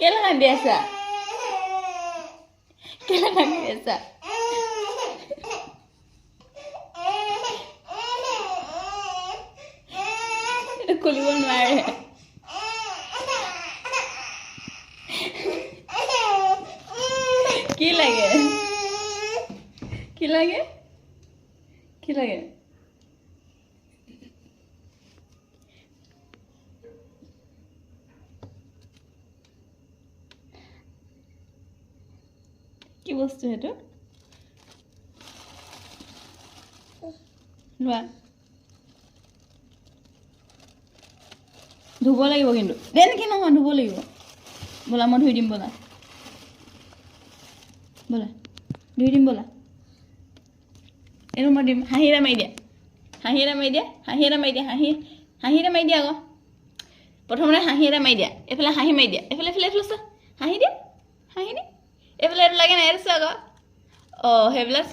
কেলে কান্দি আছা কেলে কান্দি আছা এইটো খুলিব নোৱাৰে কি লাগে কি লাগে কি লাগে কি বস্তু সেইটো লোৱা ধুব লাগিব কিন্তু দেন কি নহয় ধুব লাগিব ব'লা মই ধুই দিম ব'লা ব'লা ধুই দিম ব'লা এইটো মই দিম হাঁহি এটা মাৰি দিয়া হাঁহি এটা মাৰি দিয়া হাঁহি এটা মাৰি দিয়া হাঁহি এটা মাৰি দিয়া আকৌ প্ৰথমতে হাঁহি এটা মাৰি দিয়া এইফালে হাঁহি মাৰি দিয়া এইফালে এইফালে এইফালে চোৱা হাঁহি দিয়া এইফালে এইটো লাগে নাই এইটো চোৱা আকৌ অঁ সেইবিলাক